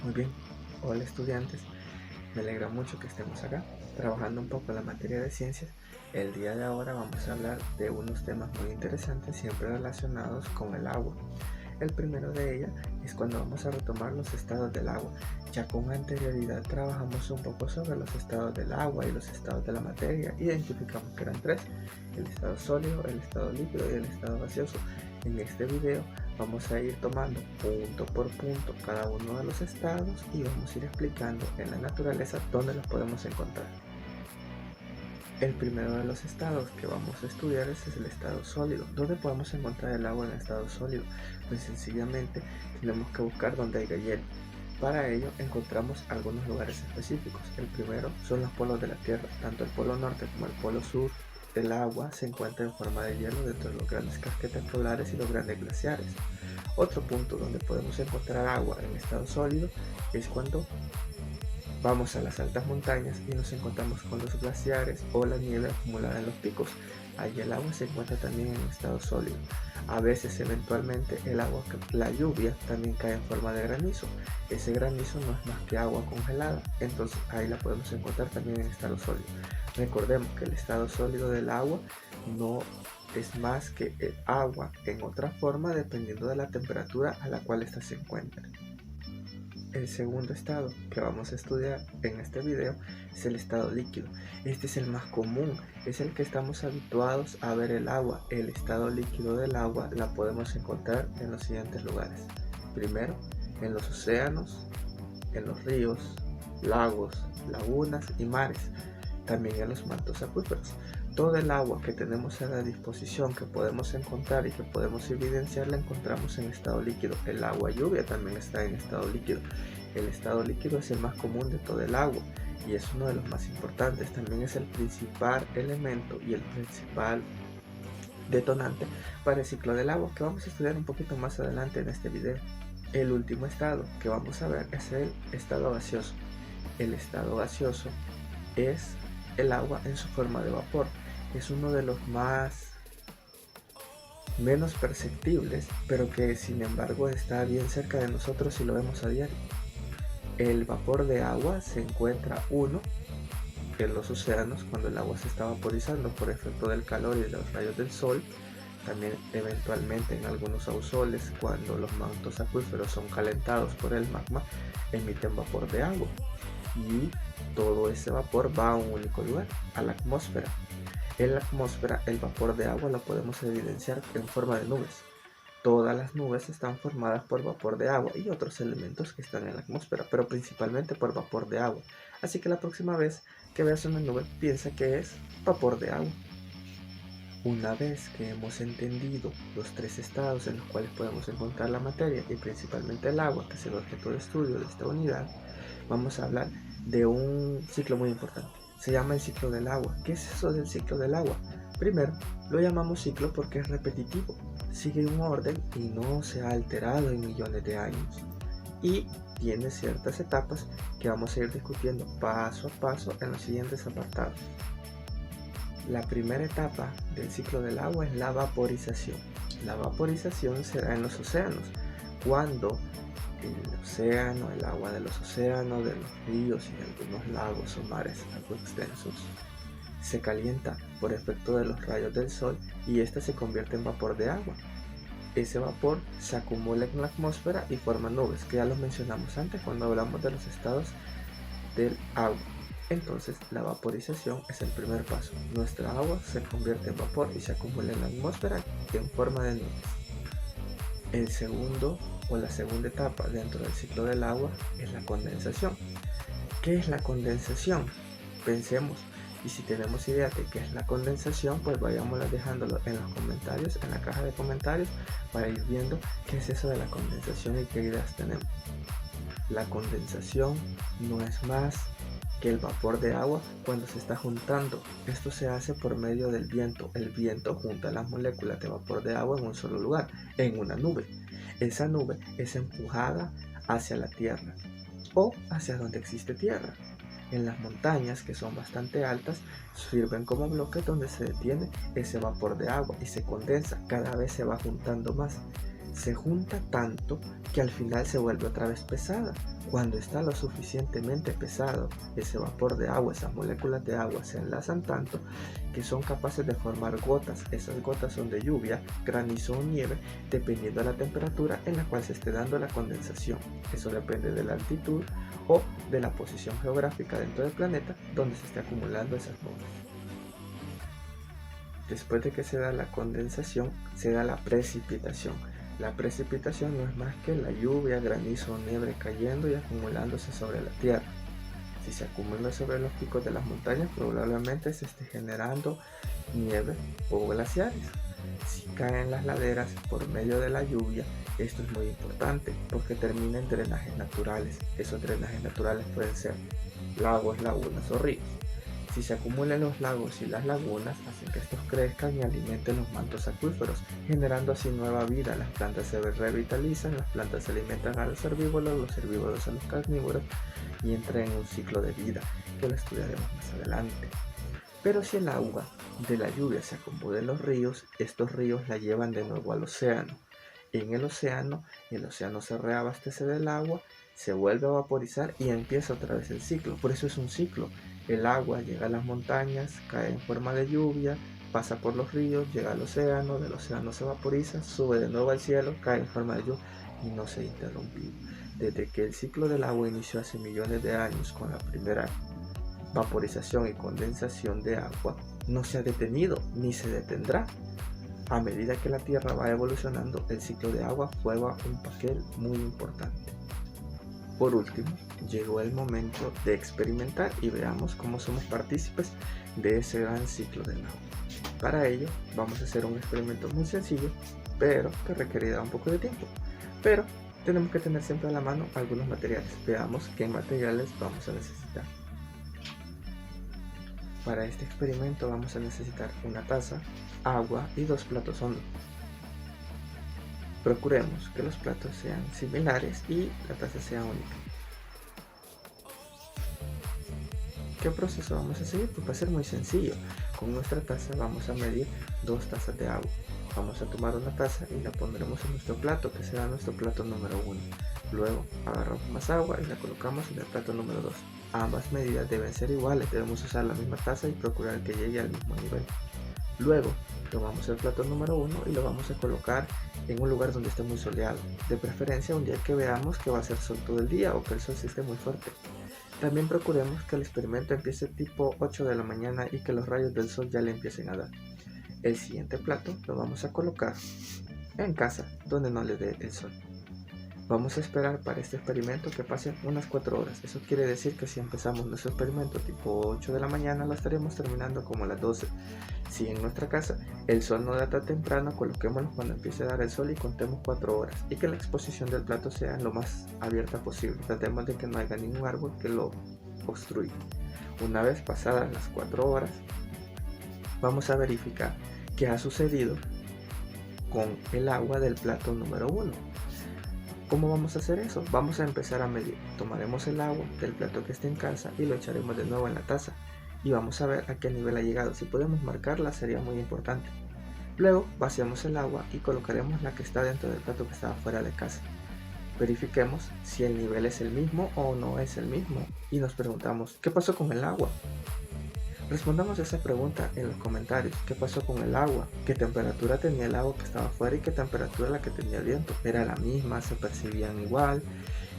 Muy bien, hola estudiantes, me alegra mucho que estemos acá trabajando un poco en la materia de ciencias. El día de ahora vamos a hablar de unos temas muy interesantes siempre relacionados con el agua. El primero de ellos es cuando vamos a retomar los estados del agua. Ya con anterioridad trabajamos un poco sobre los estados del agua y los estados de la materia. Identificamos que eran tres: el estado sólido, el estado líquido y el estado gaseoso. En este video vamos a ir tomando punto por punto cada uno de los estados y vamos a ir explicando en la naturaleza dónde los podemos encontrar. El primero de los estados que vamos a estudiar es el estado sólido. ¿Dónde podemos encontrar el agua en estado sólido? Pues sencillamente tenemos que buscar donde haya hielo. Para ello encontramos algunos lugares específicos. El primero son los polos de la Tierra. Tanto el polo norte como el polo sur del agua se encuentra en forma de hielo dentro de los grandes casquetes polares y los grandes glaciares. Otro punto donde podemos encontrar agua en estado sólido es cuando vamos a las altas montañas y nos encontramos con los glaciares o la nieve acumulada en los picos. Allí el agua se encuentra también en estado sólido. A veces, eventualmente, la lluvia también cae en forma de granizo. Ese granizo no es más que agua congelada, entonces ahí la podemos encontrar también en estado sólido. Recordemos que el estado sólido del agua no es más que el agua en otra forma dependiendo de la temperatura a la cual ésta se encuentra. El segundo estado que vamos a estudiar en este video es el estado líquido. Este es el más común, es el que estamos habituados a ver el agua. El estado líquido del agua la podemos encontrar en los siguientes lugares. Primero, en los océanos, en los ríos, lagos, lagunas y mares. También en los mantos acuíferos. Todo el agua que tenemos a la disposición, que podemos encontrar y que podemos evidenciar, la encontramos en estado líquido. El agua lluvia también está en estado líquido. El estado líquido es el más común de todo el agua y es uno de los más importantes. También es el principal elemento y el principal detonante para el ciclo del agua, que vamos a estudiar un poquito más adelante en este video. El último estado que vamos a ver es el estado gaseoso. El estado gaseoso es el agua en su forma de vapor. Es uno de los menos perceptibles, pero que sin embargo está bien cerca de nosotros si lo vemos a diario. El vapor de agua se encuentra en los océanos cuando el agua se está vaporizando por efecto del calor y de los rayos del sol. También eventualmente en algunos ausoles, cuando los mantos acuíferos son calentados por el magma, emiten vapor de agua. Y todo ese vapor va a un único lugar, a la atmósfera. En la atmósfera el vapor de agua lo podemos evidenciar en forma de nubes. Todas las nubes están formadas por vapor de agua y otros elementos que están en la atmósfera, pero principalmente por vapor de agua. Así que la próxima vez que veas una nube, piensa que es vapor de agua. Una vez que hemos entendido los tres estados en los cuales podemos encontrar la materia y principalmente el agua, que es el objeto de estudio de esta unidad, vamos a hablar de un ciclo muy importante. Se llama el ciclo del agua. ¿Qué es eso del ciclo del agua? Primero, lo llamamos ciclo porque es repetitivo, sigue un orden y no se ha alterado en millones de años. Y tiene ciertas etapas que vamos a ir discutiendo paso a paso en los siguientes apartados. La primera etapa del ciclo del agua es la vaporización. La vaporización se da en los océanos, cuando el agua de los océanos, de los ríos y de algunos lagos o mares algo extensos, se calienta por efecto de los rayos del sol y ésta se convierte en vapor de agua. Ese vapor se acumula en la atmósfera y forma nubes, que ya los mencionamos antes cuando hablamos de los estados del agua. Entonces la vaporización es el primer paso. Nuestra agua se convierte en vapor y se acumula en la atmósfera en forma de nubes. El segundo o la segunda etapa dentro del ciclo del agua es la condensación. ¿Qué es la condensación? Pensemos, y si tenemos idea de qué es la condensación, pues vayámosla dejándolo en los comentarios, en la caja de comentarios, para ir viendo qué es eso de la condensación y qué ideas tenemos. La condensación no es más que el vapor de agua cuando se está juntando. Esto se hace por medio del viento. El viento junta las moléculas de vapor de agua en un solo lugar, en una nube. Esa nube es empujada hacia la tierra o hacia donde existe tierra. En las montañas, que son bastante altas, sirven como bloques donde se detiene ese vapor de agua y se condensa, cada vez se va juntando más. se junta tanto que al final se vuelve otra vez pesada. Cuando está lo suficientemente pesado, ese vapor de agua, esas moléculas de agua se enlazan tanto que son capaces de formar gotas. Esas gotas son de lluvia, granizo o nieve, dependiendo de la temperatura en la cual se esté dando la condensación. Eso depende de la altitud o de la posición geográfica dentro del planeta donde se esté acumulando esas gotas. Después de que se da la condensación, se da la precipitación. La precipitación no es más que la lluvia, granizo o nieve cayendo y acumulándose sobre la Tierra. Si se acumula sobre los picos de las montañas, probablemente se esté generando nieve o glaciares. Si caen en las laderas por medio de la lluvia, esto es muy importante porque termina en drenajes naturales. Esos drenajes naturales pueden ser lagos, lagunas o ríos. Si se acumulan los lagos y las lagunas, hacen que estos crezcan y alimenten los mantos acuíferos, generando así nueva vida. Las plantas se revitalizan, las plantas se alimentan a los herbívoros a los carnívoros y entran en un ciclo de vida que lo estudiaremos más adelante. Pero si el agua de la lluvia se acumula en los ríos, estos ríos la llevan de nuevo al océano. En el océano se reabastece del agua, se vuelve a vaporizar y empieza otra vez el ciclo. Por eso es un ciclo. El agua llega a las montañas, cae en forma de lluvia, pasa por los ríos, llega al océano, del océano se vaporiza, sube de nuevo al cielo, cae en forma de lluvia y no se ha interrumpido. Desde que el ciclo del agua inició hace millones de años con la primera vaporización y condensación de agua, no se ha detenido ni se detendrá. A medida que la Tierra va evolucionando, el ciclo de agua juega un papel muy importante. Por último, llegó el momento de experimentar y veamos cómo somos partícipes de ese gran ciclo del agua. Para ello, vamos a hacer un experimento muy sencillo, pero que requerirá un poco de tiempo. Pero tenemos que tener siempre a la mano algunos materiales. Veamos qué materiales vamos a necesitar. Para este experimento vamos a necesitar una taza, agua y 2 platos hondos. Procuremos que los platos sean similares y la taza sea única. ¿Qué proceso vamos a seguir? Pues va a ser muy sencillo. Con nuestra taza vamos a medir 2 tazas de agua. Vamos a tomar una taza y la pondremos en nuestro plato, que será nuestro plato número 1. Luego agarramos más agua y la colocamos en el plato número 2. Ambas medidas deben ser iguales, debemos usar la misma taza y procurar que llegue al mismo nivel. Luego tomamos el plato número 1 y lo vamos a colocar en un lugar donde esté muy soleado, de preferencia un día que veamos que va a ser sol todo el día o que el sol se esté muy fuerte. También procuremos que el experimento empiece tipo 8 de la mañana y que los rayos del sol ya le empiecen a dar. El siguiente plato lo vamos a colocar en casa donde no le dé el sol. Vamos a esperar para este experimento que pasen unas 4 horas. Eso quiere decir que si empezamos nuestro experimento tipo 8 de la mañana, lo estaremos terminando como a las 12. Si en nuestra casa el sol no da tan temprano, coloquémoslo cuando empiece a dar el sol y contemos 4 horas. Y que la exposición del plato sea lo más abierta posible. Tratemos de que no haya ningún árbol que lo obstruya. Una vez pasadas las 4 horas, vamos a verificar qué ha sucedido con el agua del plato número 1. ¿Cómo vamos a hacer eso? Vamos a empezar a medir. Tomaremos el agua del plato que esté en casa y lo echaremos de nuevo en la taza y vamos a ver a qué nivel ha llegado. Si podemos marcarla sería muy importante. Luego vaciamos el agua y colocaremos la que está dentro del plato que estaba fuera de casa. Verifiquemos si el nivel es el mismo o no es el mismo y nos preguntamos, ¿qué pasó con el agua? Respondamos esa pregunta en los comentarios. ¿Qué pasó con el agua? ¿Qué temperatura tenía el agua que estaba afuera y qué temperatura la que tenía el viento? ¿Era la misma? ¿Se percibían igual?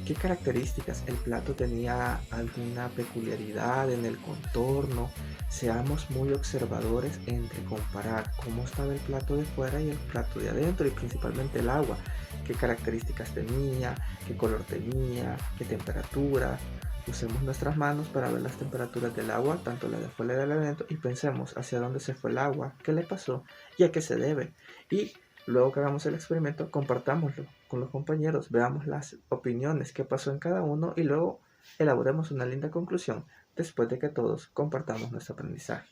¿Qué características? ¿El plato tenía alguna peculiaridad en el contorno? Seamos muy observadores entre comparar cómo estaba el plato de fuera y el plato de adentro y principalmente el agua. ¿Qué características tenía? ¿Qué color tenía? ¿Qué temperatura? Usemos nuestras manos para ver las temperaturas del agua, tanto la de fuera y la de adentro, y pensemos hacia dónde se fue el agua, qué le pasó y a qué se debe. Y luego que hagamos el experimento, compartámoslo con los compañeros, veamos las opiniones, qué pasó en cada uno y luego elaboremos una linda conclusión después de que todos compartamos nuestro aprendizaje.